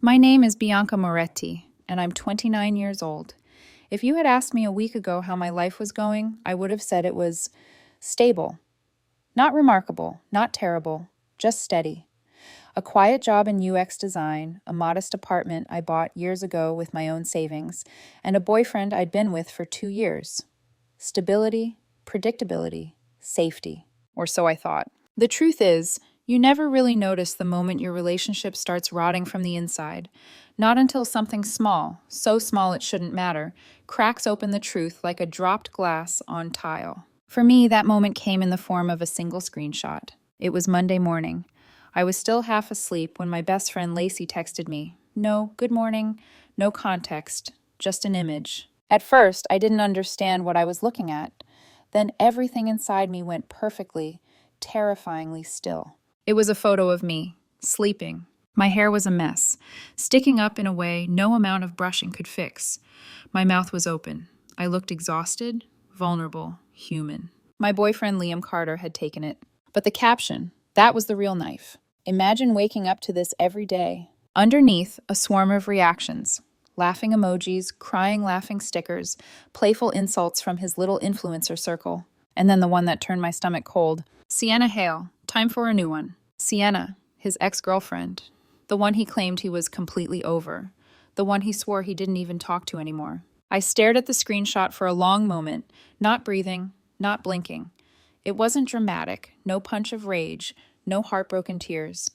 My name is Bianca Moretti, and I'm 29 years old. If you had asked me a week ago how my life was going, I would have said it was stable. Not remarkable, not terrible, just steady. A quiet job in UX design, a modest apartment I bought years ago with my own savings, and a boyfriend I'd been with for 2 years. Stability, predictability, safety. Or so I thought. The truth is, you never really notice the moment your relationship starts rotting from the inside. Not until something small, so small it shouldn't matter, cracks open the truth like a dropped glass on tile. For me, that moment came in the form of a single screenshot. It was Monday morning. I was still half asleep when my best friend Lacey texted me. No good morning, no context, just an image. At first, I didn't understand what I was looking at. Then everything inside me went perfectly, terrifyingly still. It was a photo of me, sleeping. My hair was a mess, sticking up in a way no amount of brushing could fix. My mouth was open. I looked exhausted, vulnerable, human. My boyfriend Liam Carter had taken it. But the caption, that was the real knife. Imagine waking up to this every day. Underneath, a swarm of reactions. Laughing emojis, crying laughing stickers, playful insults from his little influencer circle. And then the one that turned my stomach cold. Sienna Hale, time for a new one. Sienna, his ex-girlfriend. The one he claimed he was completely over. The one he swore he didn't even talk to anymore. I stared at the screenshot for a long moment, not breathing, not blinking. It wasn't dramatic, no punch of rage, no heartbroken tears.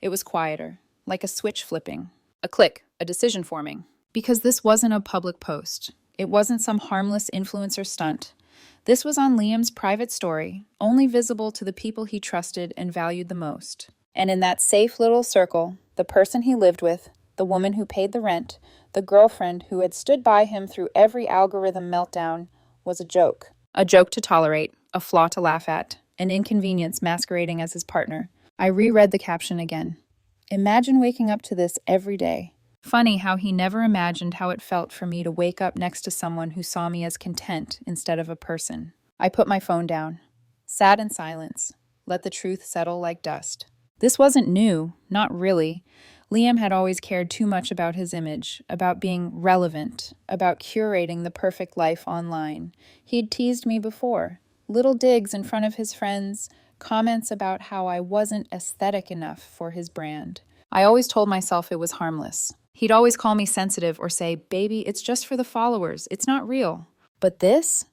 It was quieter, like a switch flipping. A click, a decision forming. Because this wasn't a public post. It wasn't some harmless influencer stunt. This was on Liam's private story, only visible to the people he trusted and valued the most. And in that safe little circle, the person he lived with, the woman who paid the rent, the girlfriend who had stood by him through every algorithm meltdown, was a joke. A joke to tolerate, a flaw to laugh at, an inconvenience masquerading as his partner. I reread the caption again. Imagine waking up to this every day. Funny how he never imagined how it felt for me to wake up next to someone who saw me as content instead of a person. I put my phone down, sat in silence, let the truth settle like dust. This wasn't new, not really. Liam had always cared too much about his image, about being relevant, about curating the perfect life online. He'd teased me before. Little digs in front of his friends, comments about how I wasn't aesthetic enough for his brand. I always told myself it was harmless. He'd always call me sensitive or say, "Baby, it's just for the followers. It's not real." But this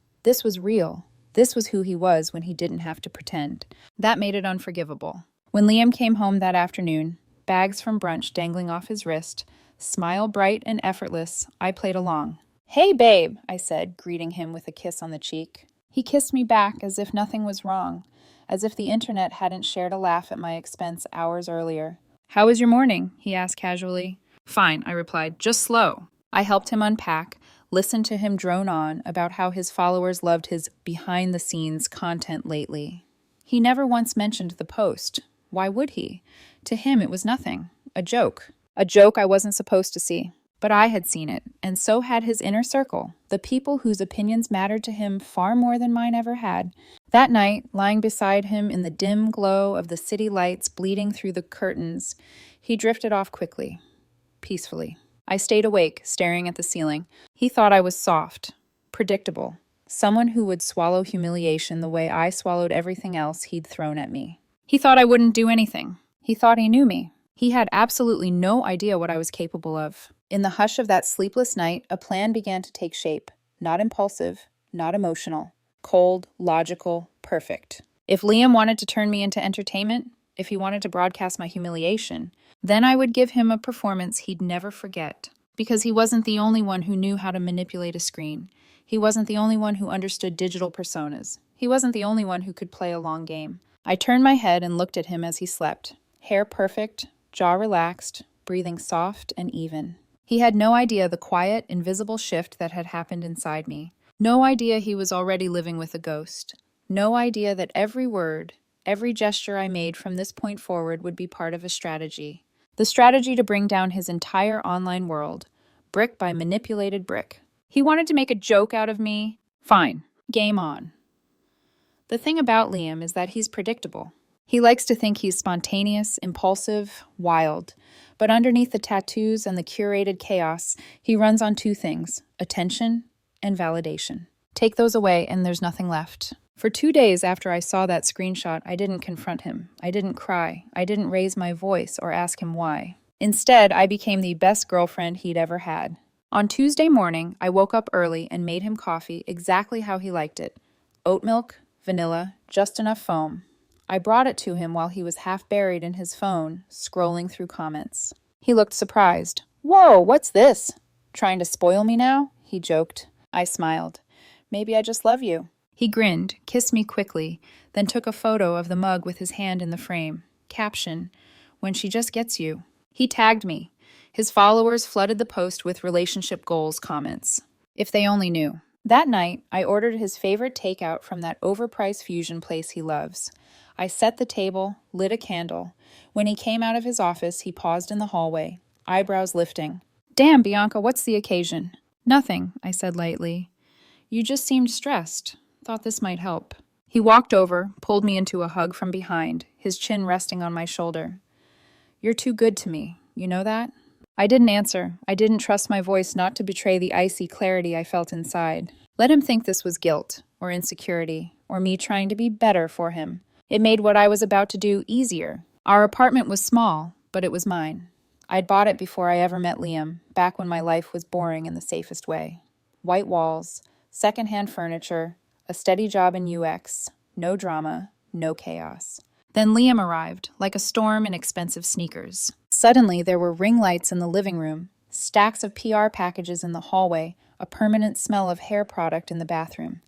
was real. This was who he was when he didn't have to pretend. That made it unforgivable. When Liam came home that afternoon, bags from brunch dangling off his wrist, smile bright and effortless, I played along. "Hey, babe," I said, greeting him with a kiss on the cheek. He kissed me back as if nothing was wrong, as if the internet hadn't shared a laugh at my expense hours earlier. "How was your morning?" he asked casually. "Fine," I replied, "just slow." I helped him unpack, listened to him drone on about how his followers loved his behind-the-scenes content lately. He never once mentioned the post. Why would he? To him, it was nothing. A joke. A joke I wasn't supposed to see. But I had seen it, and so had his inner circle, the people whose opinions mattered to him far more than mine ever had. That night, lying beside him in the dim glow of the city lights bleeding through the curtains, he drifted off quickly, peacefully. I stayed awake, staring at the ceiling. He thought I was soft, predictable, someone who would swallow humiliation the way I swallowed everything else he'd thrown at me. He thought I wouldn't do anything. He thought he knew me. He had absolutely no idea what I was capable of. In the hush of that sleepless night, a plan began to take shape. Not impulsive, not emotional. Cold, logical, perfect. If Liam wanted to turn me into entertainment, if he wanted to broadcast my humiliation, then I would give him a performance he'd never forget. Because he wasn't the only one who knew how to manipulate a screen. He wasn't the only one who understood digital personas. He wasn't the only one who could play a long game. I turned my head and looked at him as he slept. Hair perfect, jaw relaxed, breathing soft and even. He had no idea the quiet, invisible shift that had happened inside me. No idea he was already living with a ghost. No idea that every word, every gesture I made from this point forward would be part of a strategy. The strategy to bring down his entire online world, brick by manipulated brick. He wanted to make a joke out of me. Fine. Game on. The thing about Liam is that he's predictable. He likes to think he's spontaneous, impulsive, wild. But underneath the tattoos and the curated chaos, he runs on two things: attention and validation. Take those away, and there's nothing left. For 2 days after I saw that screenshot, I didn't confront him. I didn't cry. I didn't raise my voice or ask him why. Instead, I became the best girlfriend he'd ever had. On Tuesday morning, I woke up early and made him coffee exactly how he liked it: oat milk, vanilla, just enough foam. I brought it to him while he was half buried in his phone, scrolling through comments. He looked surprised. "Whoa, what's this? Trying to spoil me now?" he joked. I smiled. "Maybe I just love you." He grinned, kissed me quickly, then took a photo of the mug with his hand in the frame. Caption, "When she just gets you." He tagged me. His followers flooded the post with relationship goals comments. If they only knew. That night, I ordered his favorite takeout from that overpriced fusion place he loves. I set the table, lit a candle. When he came out of his office, he paused in the hallway, eyebrows lifting. "Damn, Bianca, what's the occasion?" "Nothing," I said lightly. "You just seemed stressed. Thought this might help." He walked over, pulled me into a hug from behind, his chin resting on my shoulder. "You're too good to me. You know that?" I didn't answer. I didn't trust my voice not to betray the icy clarity I felt inside. Let him think this was guilt, or insecurity, or me trying to be better for him. It made what I was about to do easier. Our apartment was small, but it was mine. I'd bought it before I ever met Liam, back when my life was boring in the safest way. White walls, secondhand furniture, a steady job in UX, no drama, no chaos. Then Liam arrived, like a storm in expensive sneakers. Suddenly, there were ring lights in the living room, stacks of PR packages in the hallway, a permanent smell of hair product in the bathroom.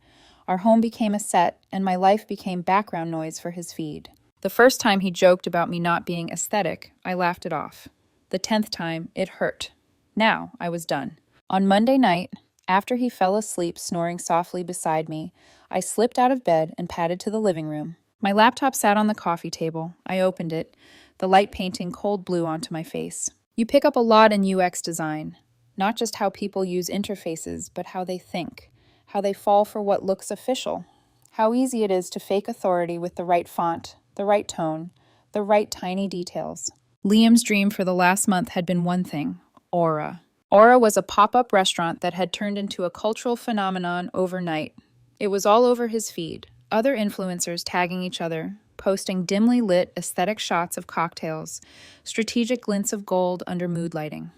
Our home became a set, and my life became background noise for his feed. The first time he joked about me not being aesthetic, I laughed it off. The 10th time, it hurt. Now, I was done. On Monday night, after he fell asleep snoring softly beside me, I slipped out of bed and padded to the living room. My laptop sat on the coffee table. I opened it, the light painting cold blue onto my face. You pick up a lot in UX design. Not just how people use interfaces, but how they think. How they fall for what looks official. How easy it is to fake authority with the right font, the right tone, the right tiny details. Liam's dream for the last month had been one thing: Aura. Aura was a pop-up restaurant that had turned into a cultural phenomenon overnight. It was all over his feed. Other influencers tagging each other, posting dimly lit aesthetic shots of cocktails, strategic glints of gold under mood lighting.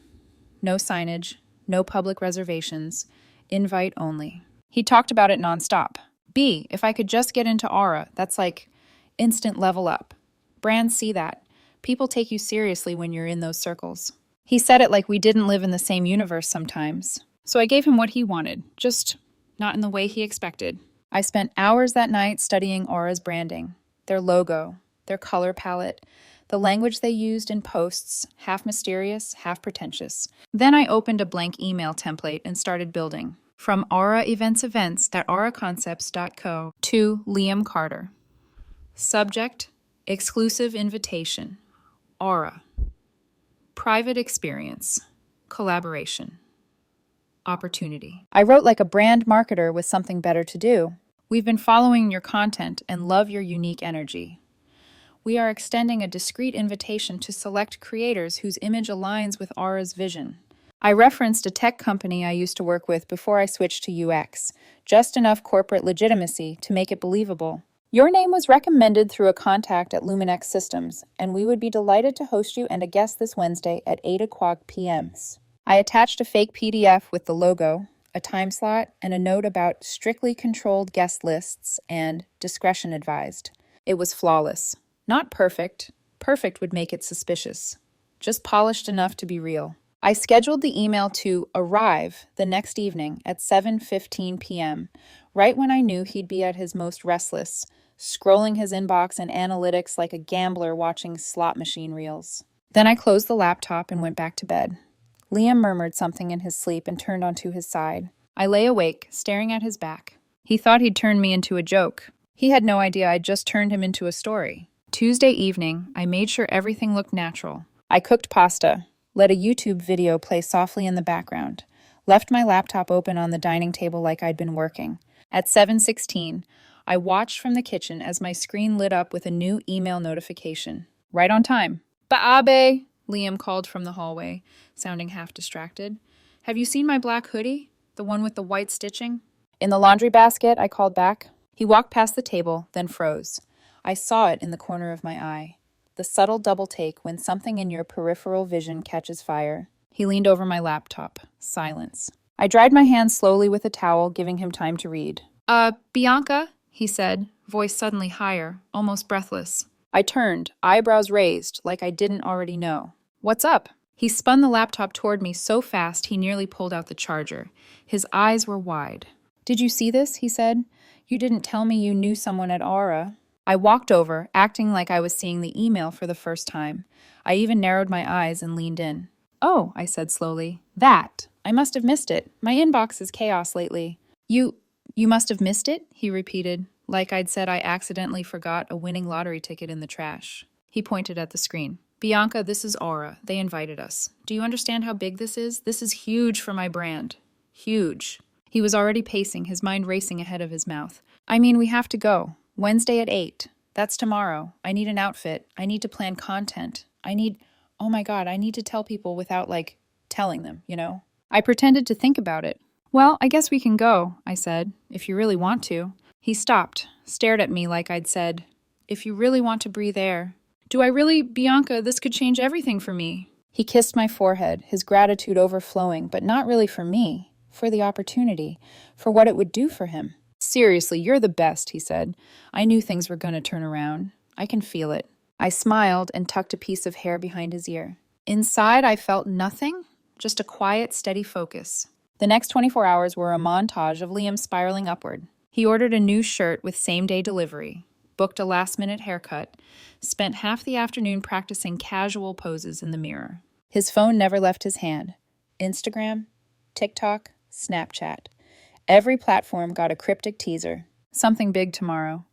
No signage, no public reservations, invite only. He talked about it nonstop. B, if I could just get into Aura, that's like instant level up. Brands see that. People take you seriously when you're in those circles. He said it like we didn't live in the same universe sometimes. So I gave him what he wanted, just not in the way he expected. I spent hours that night studying Aura's branding, their logo, their color palette, the language they used in posts, half mysterious, half pretentious. Then I opened a blank email template and started building. From auraeventsevents.auraconcepts.co to Liam Carter. Subject, exclusive invitation. Aura. Private experience. Collaboration. Opportunity. I wrote like a brand marketer with something better to do. We've been following your content and love your unique energy. We are extending a discreet invitation to select creators whose image aligns with Aura's vision. I referenced a tech company I used to work with before I switched to UX, just enough corporate legitimacy to make it believable. Your name was recommended through a contact at Luminex Systems, and we would be delighted to host you and a guest this Wednesday at 8 o'clock p.m. I attached a fake PDF with the logo, a time slot, and a note about strictly controlled guest lists and discretion advised. It was flawless. Not perfect. Perfect would make it suspicious. Just polished enough to be real. I scheduled the email to arrive the next evening at 7:15 p.m., right when I knew he'd be at his most restless, scrolling his inbox and analytics like a gambler watching slot machine reels. Then I closed the laptop and went back to bed. Liam murmured something in his sleep and turned onto his side. I lay awake, staring at his back. He thought he'd turned me into a joke. He had no idea I'd just turned him into a story. Tuesday evening, I made sure everything looked natural. I cooked pasta, let a YouTube video play softly in the background, left my laptop open on the dining table like I'd been working. At 7:16, I watched from the kitchen as my screen lit up with a new email notification. Right on time. Baabe! Liam called from the hallway, sounding half distracted. Have you seen my black hoodie? The one with the white stitching? In the laundry basket, I called back. He walked past the table, then froze. I saw it in the corner of my eye. The subtle double take when something in your peripheral vision catches fire. He leaned over my laptop. Silence. I dried my hands slowly with a towel, giving him time to read. Bianca, he said, voice suddenly higher, almost breathless. I turned, eyebrows raised, like I didn't already know. What's up? He spun the laptop toward me so fast he nearly pulled out the charger. His eyes were wide. Did you see this? He said. You didn't tell me you knew someone at Aura. I walked over, acting like I was seeing the email for the first time. I even narrowed my eyes and leaned in. Oh, I said slowly. That. I must have missed it. My inbox is chaos lately. You must have missed it? He repeated, like I'd said I accidentally forgot a winning lottery ticket in the trash. He pointed at the screen. Bianca, this is Aura. They invited us. Do you understand how big this is? This is huge for my brand. Huge. He was already pacing, his mind racing ahead of his mouth. I mean, we have to go. Wednesday at 8. That's tomorrow. I need an outfit. I need to plan content. I need to tell people without, telling them, you know? I pretended to think about it. Well, I guess we can go, I said, if you really want to. He stopped, stared at me like I'd said, if you really want to breathe air. Do I really, Bianca, this could change everything for me. He kissed my forehead, his gratitude overflowing, but not really for me, for the opportunity, for what it would do for him. Seriously, you're the best, he said. I knew things were going to turn around. I can feel it. I smiled and tucked a piece of hair behind his ear. Inside, I felt nothing, just a quiet, steady focus. The next 24 hours were a montage of Liam spiraling upward. He ordered a new shirt with same-day delivery, booked a last-minute haircut, spent half the afternoon practicing casual poses in the mirror. His phone never left his hand. Instagram, TikTok, Snapchat. Every platform got a cryptic teaser. Something big tomorrow.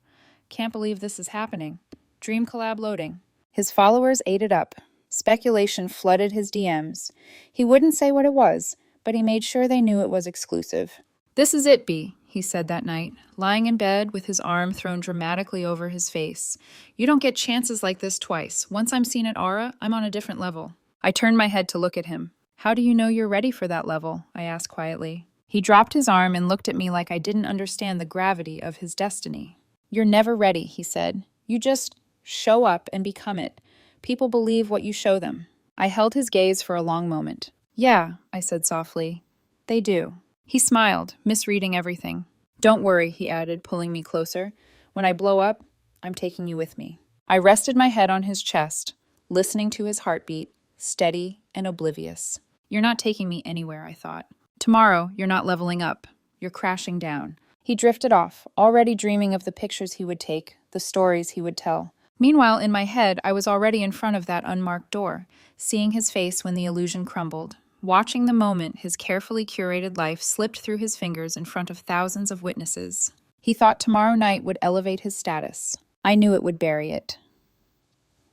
Can't believe this is happening. Dream collab loading. His followers ate it up. Speculation flooded his DMs. He wouldn't say what it was, but he made sure they knew it was exclusive. This is it, B, he said that night, lying in bed with his arm thrown dramatically over his face. You don't get chances like this twice. Once I'm seen at Aura, I'm on a different level. I turned my head to look at him. How do you know you're ready for that level? I asked quietly. He dropped his arm and looked at me like I didn't understand the gravity of his destiny. You're never ready, he said. You just show up and become it. People believe what you show them. I held his gaze for a long moment. Yeah, I said softly. They do. He smiled, misreading everything. Don't worry, he added, pulling me closer. When I blow up, I'm taking you with me. I rested my head on his chest, listening to his heartbeat, steady and oblivious. You're not taking me anywhere, I thought. Tomorrow, you're not leveling up. You're crashing down. He drifted off, already dreaming of the pictures he would take, the stories he would tell. Meanwhile, in my head, I was already in front of that unmarked door, seeing his face when the illusion crumbled, watching the moment his carefully curated life slipped through his fingers in front of thousands of witnesses. He thought tomorrow night would elevate his status. I knew it would bury it.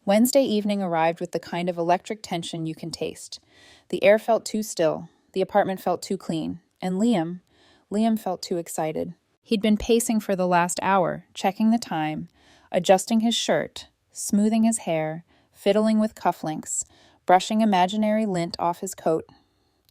Wednesday evening arrived with the kind of electric tension you can taste. The air felt too still, the apartment felt too clean, and Liam felt too excited. He'd been pacing for the last hour, checking the time, adjusting his shirt, smoothing his hair, fiddling with cufflinks, brushing imaginary lint off his coat.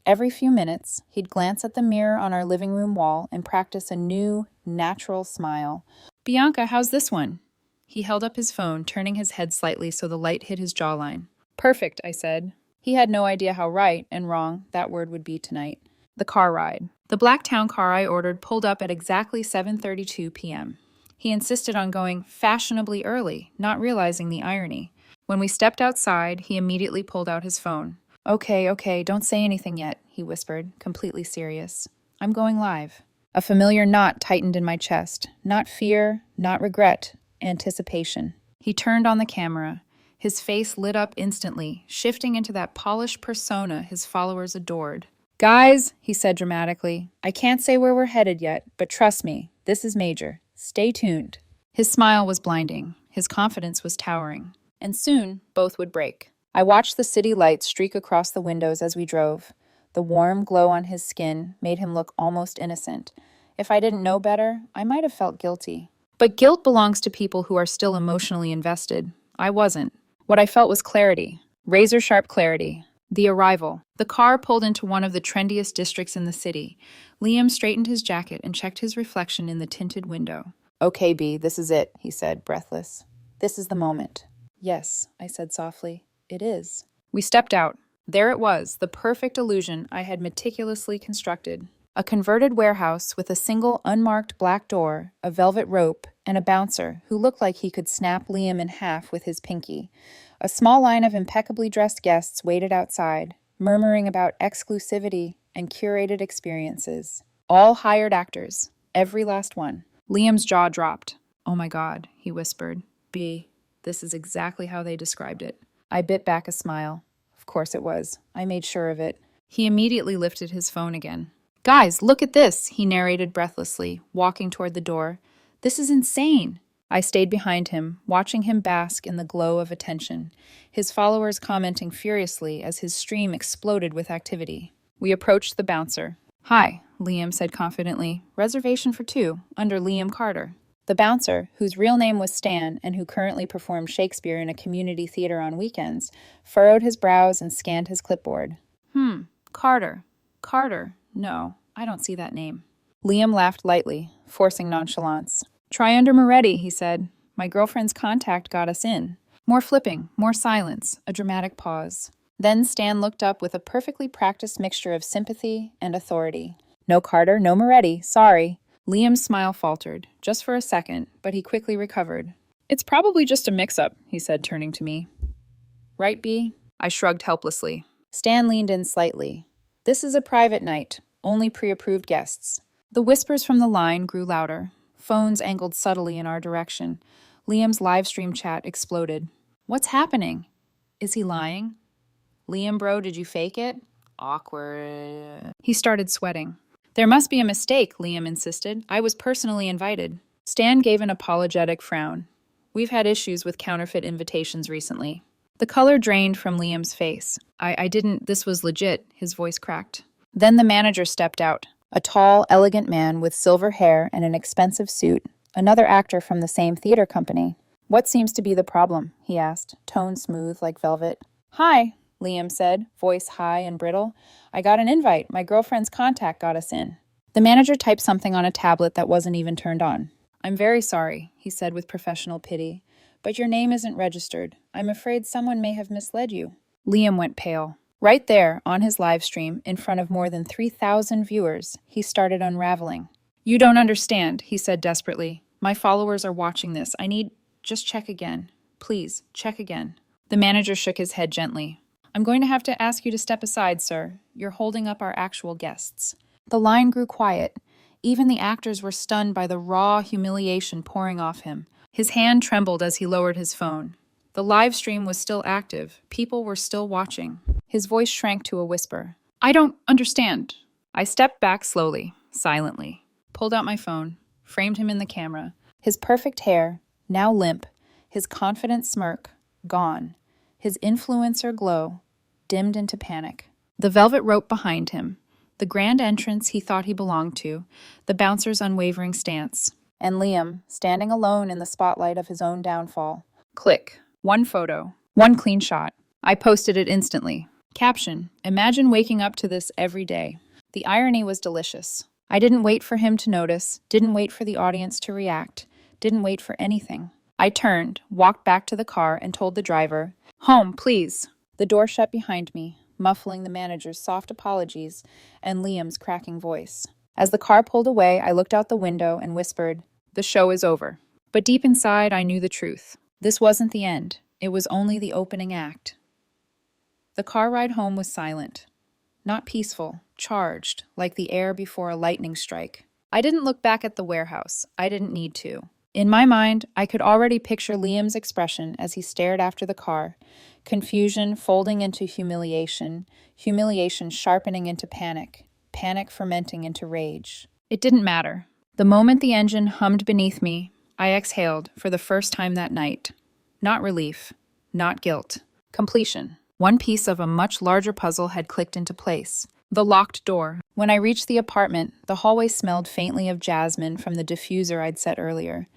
Every few minutes, he'd glance at the mirror on our living room wall and practice a new, natural smile. Bianca, how's this one? He held up his phone, turning his head slightly so the light hit his jawline. Perfect, I said. He had no idea how right and wrong that word would be tonight. The car ride. The black town car I ordered pulled up at exactly 7:32 p.m. He insisted on going fashionably early, not realizing the irony. When we stepped outside, he immediately pulled out his phone. Okay, don't say anything yet, he whispered, completely serious. I'm going live. A familiar knot tightened in my chest. Not fear, not regret, anticipation. He turned on the camera. His face lit up instantly, shifting into that polished persona his followers adored. Guys, he said dramatically, I can't say where we're headed yet, but trust me, this is major. Stay tuned. His smile was blinding. His confidence was towering. And soon, both would break. I watched the city lights streak across the windows as we drove. The warm glow on his skin made him look almost innocent. If I didn't know better, I might have felt guilty. But guilt belongs to people who are still emotionally invested. I wasn't. What I felt was clarity. Razor-sharp clarity. The arrival. The car pulled into one of the trendiest districts in the city. Liam straightened his jacket and checked his reflection in the tinted window. "Okay, B, this is it," he said, breathless. "This is the moment." "Yes," I said softly. "It is." We stepped out. There it was, the perfect illusion I had meticulously constructed. A converted warehouse with a single unmarked black door, a velvet rope, and a bouncer who looked like he could snap Liam in half with his pinky. A small line of impeccably dressed guests waited outside, murmuring about exclusivity and curated experiences. All hired actors, every last one. Liam's jaw dropped. "Oh my God," he whispered. "B, this is exactly how they described it." I bit back a smile. Of course it was. I made sure of it. He immediately lifted his phone again. "Guys, look at this," he narrated breathlessly, walking toward the door. "This is insane." I stayed behind him, watching him bask in the glow of attention, his followers commenting furiously as his stream exploded with activity. We approached the bouncer. "Hi," Liam said confidently. "Reservation for 2, under Liam Carter." The bouncer, whose real name was Stan and who currently performed Shakespeare in a community theater on weekends, furrowed his brows and scanned his clipboard. Carter. Carter. No, I don't see that name." Liam laughed lightly, forcing nonchalance. "Try under Moretti," he said. "My girlfriend's contact got us in." More flipping, more silence, a dramatic pause. Then Stan looked up with a perfectly practiced mixture of sympathy and authority. "No Carter, no Moretti, sorry." Liam's smile faltered, just for a second, but he quickly recovered. "It's probably just a mix-up," he said, turning to me. "Right, B?" I shrugged helplessly. Stan leaned in slightly. "This is a private night, only pre-approved guests." The whispers from the line grew louder. Phones angled subtly in our direction. Liam's live stream chat exploded. "What's happening? Is he lying? Liam, bro, did you fake it?" Awkward. He started sweating. "There must be a mistake," Liam insisted. "I was personally invited." Stan gave an apologetic frown. "We've had issues with counterfeit invitations recently." The color drained from Liam's face. This was legit, his voice cracked. Then the manager stepped out. A tall, elegant man with silver hair and an expensive suit, another actor from the same theater company. "What seems to be the problem?" he asked, tone smooth like velvet. "Hi," Liam said, voice high and brittle. "I got an invite. My girlfriend's contact got us in." The manager typed something on a tablet that wasn't even turned on. "I'm very sorry," he said with professional pity, "but your name isn't registered. I'm afraid someone may have misled you." Liam went pale. Right there, on his live stream, in front of more than 3,000 viewers, he started unraveling. "You don't understand," he said desperately. "My followers are watching this. Just check again. Please, check again." The manager shook his head gently. "I'm going to have to ask you to step aside, sir. You're holding up our actual guests." The line grew quiet. Even the actors were stunned by the raw humiliation pouring off him. His hand trembled as he lowered his phone. The live stream was still active. People were still watching. His voice shrank to a whisper. "I don't understand." I stepped back slowly, silently, pulled out my phone, framed him in the camera. His perfect hair, now limp, his confident smirk, gone. His influencer glow, dimmed into panic. The velvet rope behind him, the grand entrance he thought he belonged to, the bouncer's unwavering stance, and Liam, standing alone in the spotlight of his own downfall. Click. One photo. One clean shot. I posted it instantly. Caption: "Imagine waking up to this every day." The irony was delicious. I didn't wait for him to notice, didn't wait for the audience to react, didn't wait for anything. I turned, walked back to the car, and told the driver, "Home, please." The door shut behind me, muffling the manager's soft apologies and Liam's cracking voice. As the car pulled away, I looked out the window and whispered, "The show is over." But deep inside, I knew the truth. This wasn't the end. It was only the opening act. The car ride home was silent. Not peaceful, charged, like the air before a lightning strike. I didn't look back at the warehouse. I didn't need to. In my mind, I could already picture Liam's expression as he stared after the car. Confusion folding into humiliation, humiliation sharpening into panic, panic fermenting into rage. It didn't matter. The moment the engine hummed beneath me, I exhaled for the first time that night. Not relief, not guilt. Completion. One piece of a much larger puzzle had clicked into place. The locked door. When I reached the apartment, the hallway smelled faintly of jasmine from the diffuser I'd set earlier.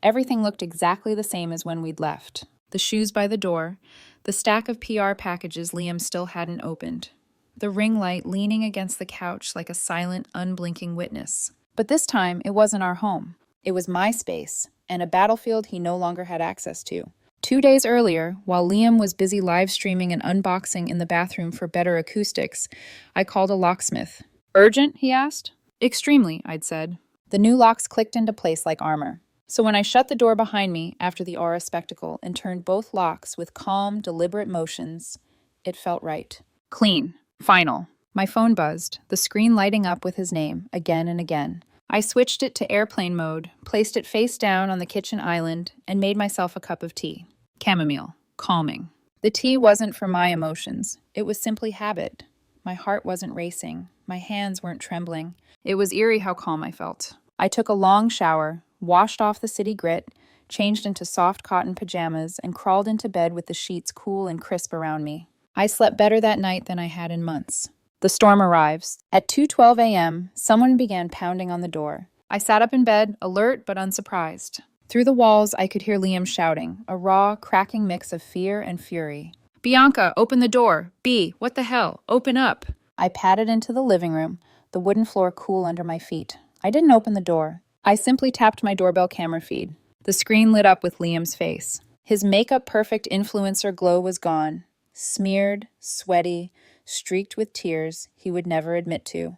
Everything looked exactly the same as when we'd left. The shoes by the door, The stack of PR packages Liam still hadn't opened. The ring light leaning against the couch like a silent, unblinking witness. But this time, it wasn't our home. It was my space, and a battlefield he no longer had access to. 2 days earlier, while Liam was busy live streaming and unboxing in the bathroom for better acoustics, I called a locksmith. "Urgent?" he asked. "Extremely," I'd said. The new locks clicked into place like armor. So when I shut the door behind me after the aura spectacle and turned both locks with calm, deliberate motions, it felt right. Clean. Final. My phone buzzed, the screen lighting up with his name, again and again. I switched it to airplane mode, placed it face down on the kitchen island, and made myself a cup of tea. Chamomile. Calming. The tea wasn't for my emotions. It was simply habit. My heart wasn't racing. My hands weren't trembling. It was eerie how calm I felt. I took a long shower, washed off the city grit, changed into soft cotton pajamas, and crawled into bed with the sheets cool and crisp around me. I slept better that night than I had in months. The storm arrives. At 2:12 a.m., someone began pounding on the door. I sat up in bed, alert but unsurprised. Through the walls, I could hear Liam shouting, a raw, cracking mix of fear and fury. "Bianca, open the door! B, what the hell? Open up!" I padded into the living room, the wooden floor cool under my feet. I didn't open the door. I simply tapped my doorbell camera feed. The screen lit up with Liam's face. His makeup-perfect influencer glow was gone. Smeared, sweaty, streaked with tears he would never admit to.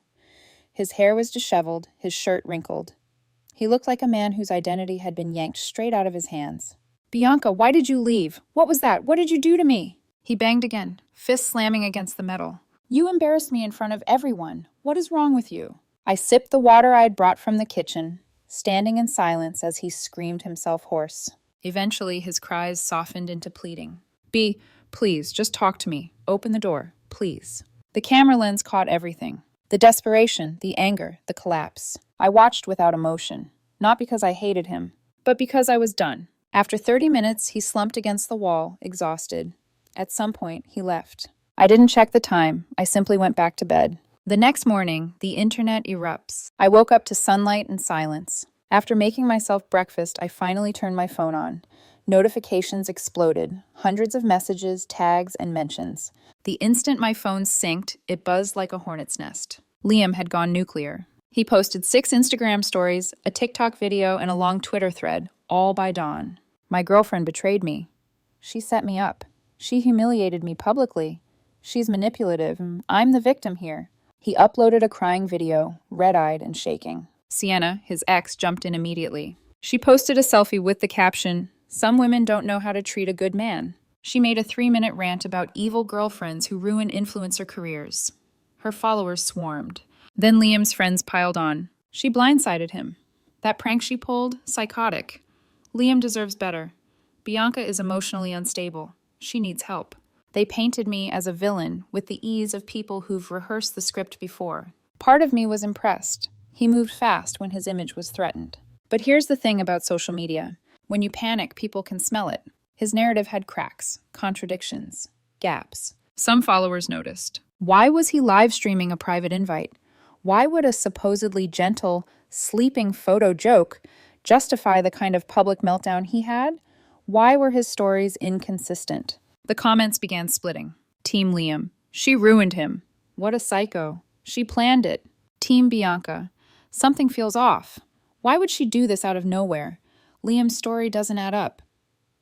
His hair was disheveled, his shirt wrinkled. He looked like a man whose identity had been yanked straight out of his hands. "Bianca, why did you leave? What was that? What did you do to me?" He banged again, fist slamming against the metal. "You embarrassed me in front of everyone. What is wrong with you?" I sipped the water I had brought from the kitchen, standing in silence as he screamed himself hoarse. Eventually, his cries softened into pleading. "B, please, just talk to me. Open the door, please." The camera lens caught everything. The desperation, the anger, the collapse. I watched without emotion, not because I hated him, but because I was done. After 30 minutes, he slumped against the wall, exhausted. At some point, he left. I didn't check the time. I simply went back to bed. The next morning, the internet erupts. I woke up to sunlight and silence. After making myself breakfast, I finally turned my phone on. Notifications exploded. Hundreds of messages, tags, and mentions. The instant my phone synced, it buzzed like a hornet's nest. Liam had gone nuclear. He posted 6 Instagram stories, a TikTok video, and a long Twitter thread, all by dawn. My girlfriend betrayed me. She set me up. She humiliated me publicly. She's manipulative. I'm the victim here. He uploaded a crying video, red-eyed and shaking. Sienna, his ex, jumped in immediately. She posted a selfie with the caption, "Some women don't know how to treat a good man." She made a 3-minute rant about evil girlfriends who ruin influencer careers. Her followers swarmed. Then Liam's friends piled on. She blindsided him. That prank she pulled, psychotic. Liam deserves better. Bianca is emotionally unstable. She needs help. They painted me as a villain with the ease of people who've rehearsed the script before. Part of me was impressed. He moved fast when his image was threatened. But here's the thing about social media. When you panic, people can smell it. His narrative had cracks, contradictions, gaps. Some followers noticed. Why was he live streaming a private invite? Why would a supposedly gentle, sleeping photo joke justify the kind of public meltdown he had? Why were his stories inconsistent? The comments began splitting. Team Liam. She ruined him. What a psycho. She planned it. Team Bianca. Something feels off. Why would she do this out of nowhere? Liam's story doesn't add up.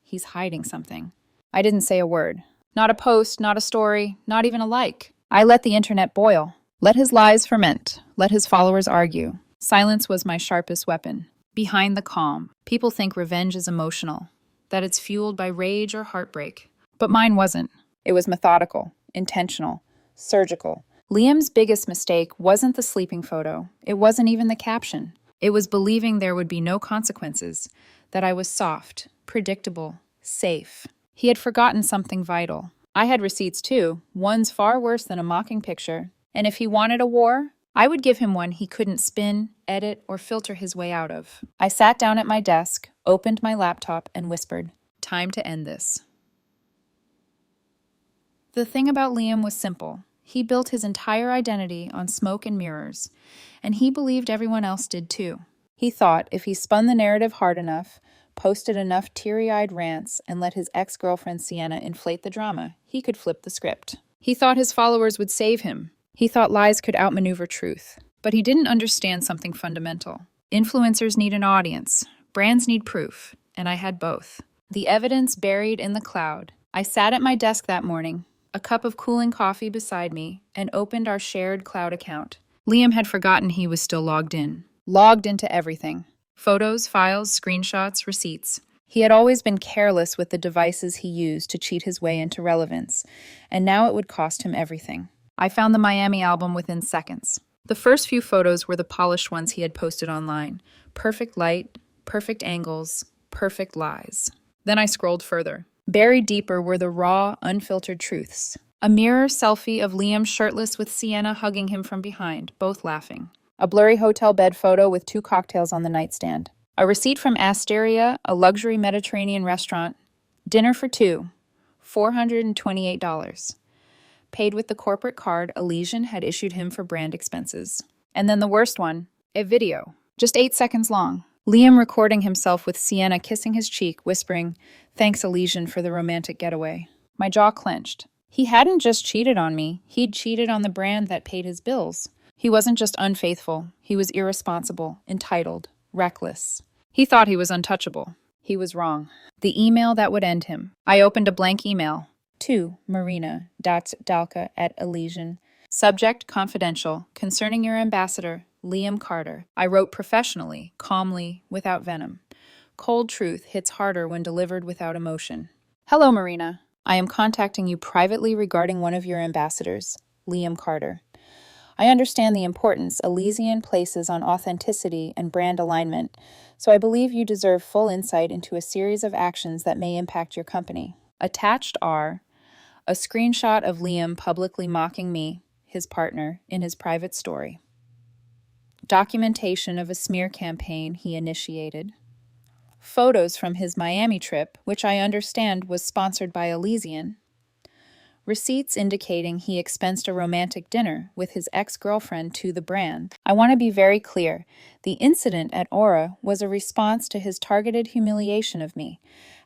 He's hiding something. I didn't say a word. Not a post, not a story, not even a like. I let the internet boil. Let his lies ferment. Let his followers argue. Silence was my sharpest weapon. Behind the calm, people think revenge is emotional, that it's fueled by rage or heartbreak. But mine wasn't. It was methodical, intentional, surgical. Liam's biggest mistake wasn't the sleeping photo. It wasn't even the caption. It was believing there would be no consequences, that I was soft, predictable, safe. He had forgotten something vital. I had receipts too, ones far worse than a mocking picture. And if he wanted a war, I would give him one he couldn't spin, edit, or filter his way out of. I sat down at my desk, opened my laptop, and whispered, "Time to end this." The thing about Liam was simple. He built his entire identity on smoke and mirrors, and he believed everyone else did too. He thought if he spun the narrative hard enough, posted enough teary-eyed rants, and let his ex-girlfriend Sienna inflate the drama, he could flip the script. He thought his followers would save him. He thought lies could outmaneuver truth. But he didn't understand something fundamental. Influencers need an audience. Brands need proof. And I had both. The evidence buried in the cloud. I sat at my desk that morning, a cup of cooling coffee beside me, and opened our shared cloud account. Liam had forgotten he was still logged in. Logged into everything. Photos, files, screenshots, receipts. He had always been careless with the devices he used to cheat his way into relevance, and now it would cost him everything. I found the Miami album within seconds. The first few photos were the polished ones he had posted online. Perfect light, perfect angles, perfect lies. Then I scrolled further. Buried deeper were the raw, unfiltered truths. A mirror selfie of Liam shirtless with Sienna hugging him from behind, both laughing. A blurry hotel bed photo with 2 cocktails on the nightstand. A receipt from Asteria, a luxury Mediterranean restaurant. Dinner for 2, $428. Paid with the corporate card Elysian had issued him for brand expenses. And then the worst one, a video, just 8 seconds long. Liam recording himself with Sienna kissing his cheek, whispering, "Thanks, Elysian, for the romantic getaway." My jaw clenched. He hadn't just cheated on me, he'd cheated on the brand that paid his bills. He wasn't just unfaithful, he was irresponsible, entitled, reckless. He thought he was untouchable. He was wrong. The email that would end him. I opened a blank email. To Marina.Dalka@Elysian. Subject, confidential, concerning your ambassador, Liam Carter. I wrote professionally, calmly, without venom. Cold truth hits harder when delivered without emotion. Hello, Marina. I am contacting you privately regarding one of your ambassadors, Liam Carter. I understand the importance Elysian places on authenticity and brand alignment, so I believe you deserve full insight into a series of actions that may impact your company. Attached are a screenshot of Liam publicly mocking me, his partner, in his private story. Documentation of a smear campaign he initiated. Photos from his Miami trip, which I understand was sponsored by Elysian. Receipts indicating he expensed a romantic dinner with his ex-girlfriend to the brand. I want to be very clear. The incident at Aura was a response to his targeted humiliation of me.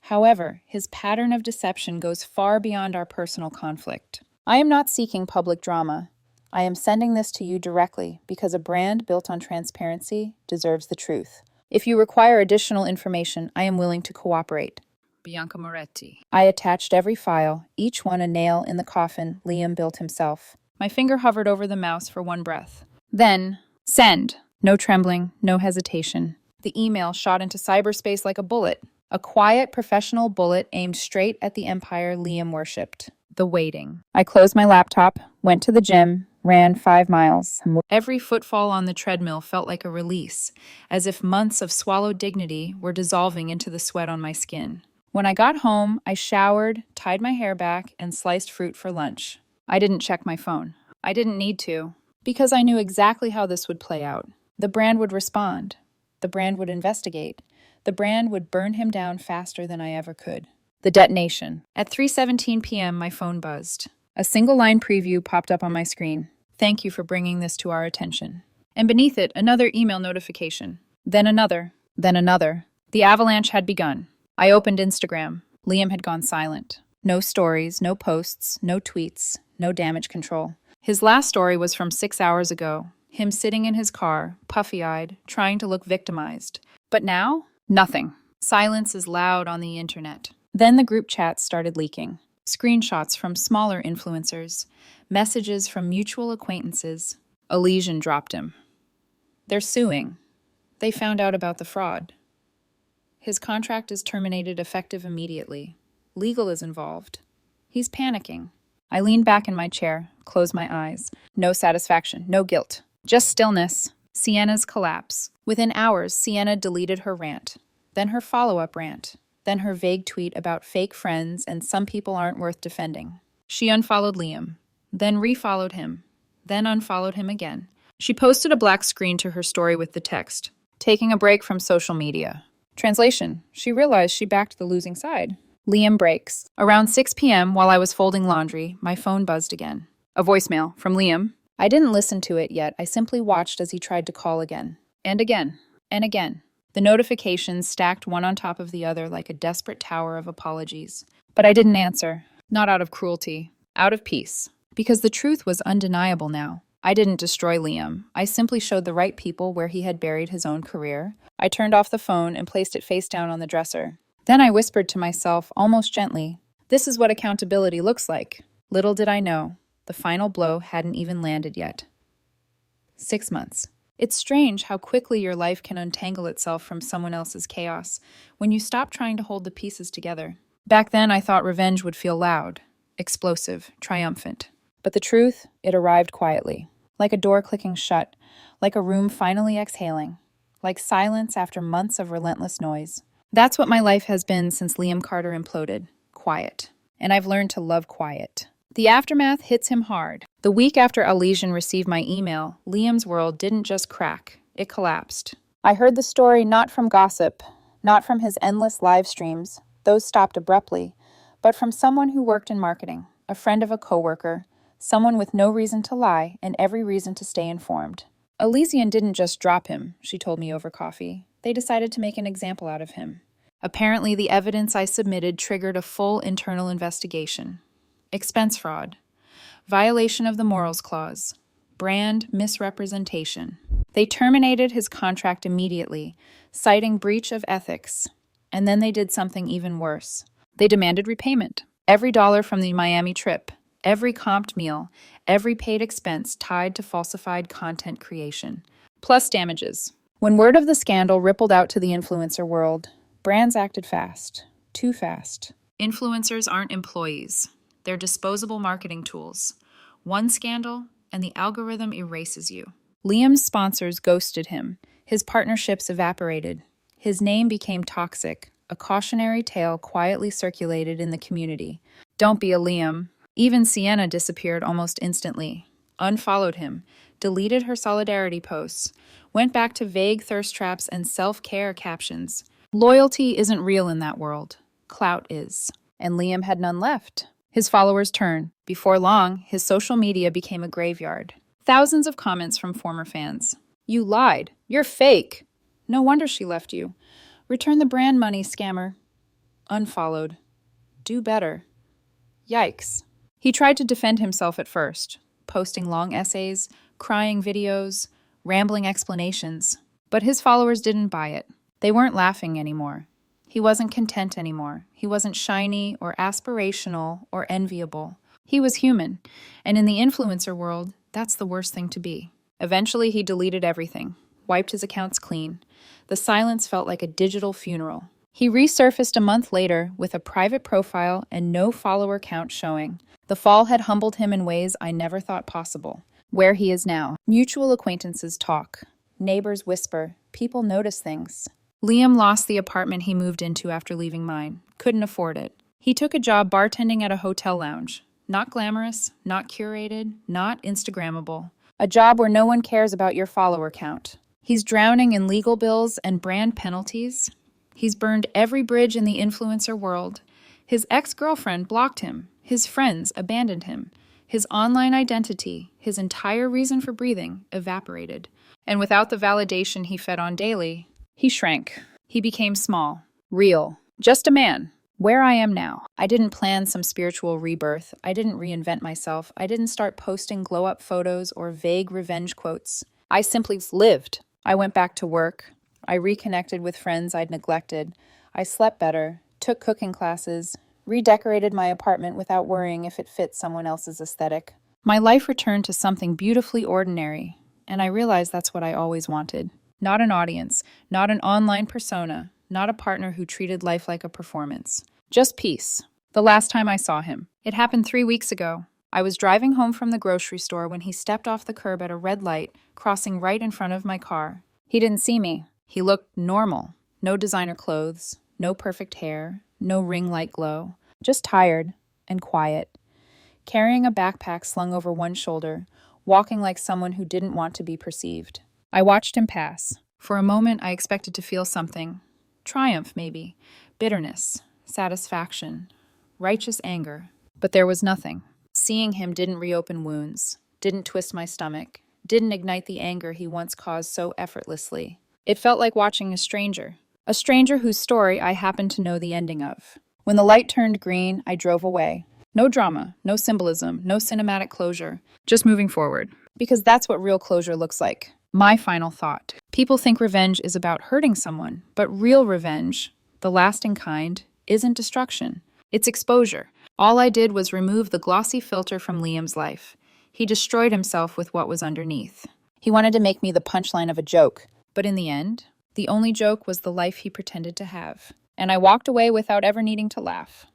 However, his pattern of deception goes far beyond our personal conflict. I am not seeking public drama. I am sending this to you directly because a brand built on transparency deserves the truth. If you require additional information, I am willing to cooperate. Bianca Moretti. I attached every file, each one a nail in the coffin Liam built himself. My finger hovered over the mouse for one breath. Then, send. No trembling, no hesitation. The email shot into cyberspace like a bullet. A quiet, professional bullet aimed straight at the empire Liam worshipped. The waiting. I closed my laptop, went to the gym, ran 5 miles. Every footfall on the treadmill felt like a release, as if months of swallowed dignity were dissolving into the sweat on my skin. When I got home, I showered, tied my hair back, and sliced fruit for lunch. I didn't check my phone. I didn't need to, because I knew exactly how this would play out. The brand would respond. The brand would investigate. The brand would burn him down faster than I ever could. The detonation. At 3:17 p.m., my phone buzzed. A single-line preview popped up on my screen. Thank you for bringing this to our attention. And beneath it, another email notification. Then another. Then another. The avalanche had begun. I opened Instagram. Liam had gone silent. No stories, no posts, no tweets, no damage control. His last story was from 6 hours ago. Him sitting in his car, puffy-eyed, trying to look victimized. But now, nothing. Silence is loud on the internet. Then the group chats started leaking. Screenshots from smaller influencers. Messages from mutual acquaintances. Elysian dropped him. They're suing. They found out about the fraud. His contract is terminated effective immediately. Legal is involved. He's panicking. I leaned back in my chair, closed my eyes. No satisfaction, no guilt. Just stillness. Sienna's collapse. Within hours, Sienna deleted her rant. Then her follow-up rant. Then her vague tweet about fake friends and some people aren't worth defending. She unfollowed Liam. Then refollowed him. Then unfollowed him again. She posted a black screen to her story with the text, "Taking a break from social media." Translation: she realized she backed the losing side. Liam breaks. Around 6 p.m., while I was folding laundry, my phone buzzed again. A voicemail from Liam. I didn't listen to it yet. I simply watched as he tried to call again. And again. And again. The notifications stacked one on top of the other like a desperate tower of apologies. But I didn't answer, not out of cruelty, out of peace. Because the truth was undeniable now. I didn't destroy Liam. I simply showed the right people where he had buried his own career. I turned off the phone and placed it face down on the dresser. Then I whispered to myself, almost gently, "This is what accountability looks like." Little did I know, the final blow hadn't even landed yet. 6 months. It's strange how quickly your life can untangle itself from someone else's chaos when you stop trying to hold the pieces together. Back then, I thought revenge would feel loud, explosive, triumphant. But the truth, it arrived quietly, like a door clicking shut, like a room finally exhaling, like silence after months of relentless noise. That's what my life has been since Liam Carter imploded. Quiet. And I've learned to love quiet. The aftermath hits him hard. The week after Elysian received my email, Liam's world didn't just crack, it collapsed. I heard the story not from gossip, not from his endless live streams, those stopped abruptly, but from someone who worked in marketing, a friend of a coworker, someone with no reason to lie and every reason to stay informed. Elysian didn't just drop him, she told me over coffee. They decided to make an example out of him. Apparently, the evidence I submitted triggered a full internal investigation. Expense fraud, violation of the morals clause, brand misrepresentation. They terminated his contract immediately, citing breach of ethics. And then they did something even worse. They demanded repayment. Every dollar from the Miami trip, every comped meal, every paid expense tied to falsified content creation, plus damages. When word of the scandal rippled out to the influencer world, brands acted fast, too fast. Influencers aren't employees. They're disposable marketing tools. One scandal, and the algorithm erases you. Liam's sponsors ghosted him. His partnerships evaporated. His name became toxic. A cautionary tale quietly circulated in the community. Don't be a Liam. Even Sienna disappeared almost instantly. Unfollowed him. Deleted her solidarity posts. Went back to vague thirst traps and self-care captions. Loyalty isn't real in that world. Clout is. And Liam had none left. His followers turned. Before long, his social media became a graveyard. Thousands of comments from former fans. You lied. You're fake. No wonder she left you. Return the brand money, scammer. Unfollowed. Do better. Yikes. He tried to defend himself at first, posting long essays, crying videos, rambling explanations. But his followers didn't buy it. They weren't laughing anymore. He wasn't content anymore. He wasn't shiny or aspirational or enviable. He was human, and in the influencer world, that's the worst thing to be. Eventually, he deleted everything, wiped his accounts clean. The silence felt like a digital funeral. He resurfaced a month later with a private profile and no follower count showing. The fall had humbled him in ways I never thought possible. Where he is now, mutual acquaintances talk. Neighbors whisper. People notice things. Liam lost the apartment he moved into after leaving mine. Couldn't afford it. He took a job bartending at a hotel lounge. Not glamorous, not curated, not Instagrammable. A job where no one cares about your follower count. He's drowning in legal bills and brand penalties. He's burned every bridge in the influencer world. His ex-girlfriend blocked him. His friends abandoned him. His online identity, his entire reason for breathing, evaporated. And without the validation he fed on daily, he shrank. He became small, real, just a man. Where I am now, I didn't plan some spiritual rebirth. I didn't reinvent myself. I didn't start posting glow-up photos or vague revenge quotes. I simply lived. I went back to work. I reconnected with friends I'd neglected. I slept better, took cooking classes, redecorated my apartment without worrying if it fit someone else's aesthetic. My life returned to something beautifully ordinary, and I realized that's what I always wanted. Not an audience, not an online persona, not a partner who treated life like a performance. Just peace. The last time I saw him. It happened 3 weeks ago. I was driving home from the grocery store when he stepped off the curb at a red light, crossing right in front of my car. He didn't see me. He looked normal. No designer clothes, no perfect hair, no ring light glow. Just tired and quiet. Carrying a backpack slung over one shoulder, walking like someone who didn't want to be perceived. I watched him pass. For a moment, I expected to feel something. Triumph, maybe. Bitterness. Satisfaction. Righteous anger. But there was nothing. Seeing him didn't reopen wounds. Didn't twist my stomach. Didn't ignite the anger he once caused so effortlessly. It felt like watching a stranger whose story I happened to know the ending of. When the light turned green, I drove away. No drama, no symbolism, no cinematic closure, just moving forward. Because that's what real closure looks like. My final thought. People think revenge is about hurting someone, but real revenge, the lasting kind, isn't destruction. It's exposure. All I did was remove the glossy filter from Liam's life. He destroyed himself with what was underneath. He wanted to make me the punchline of a joke, but in the end, the only joke was the life he pretended to have. And I walked away without ever needing to laugh.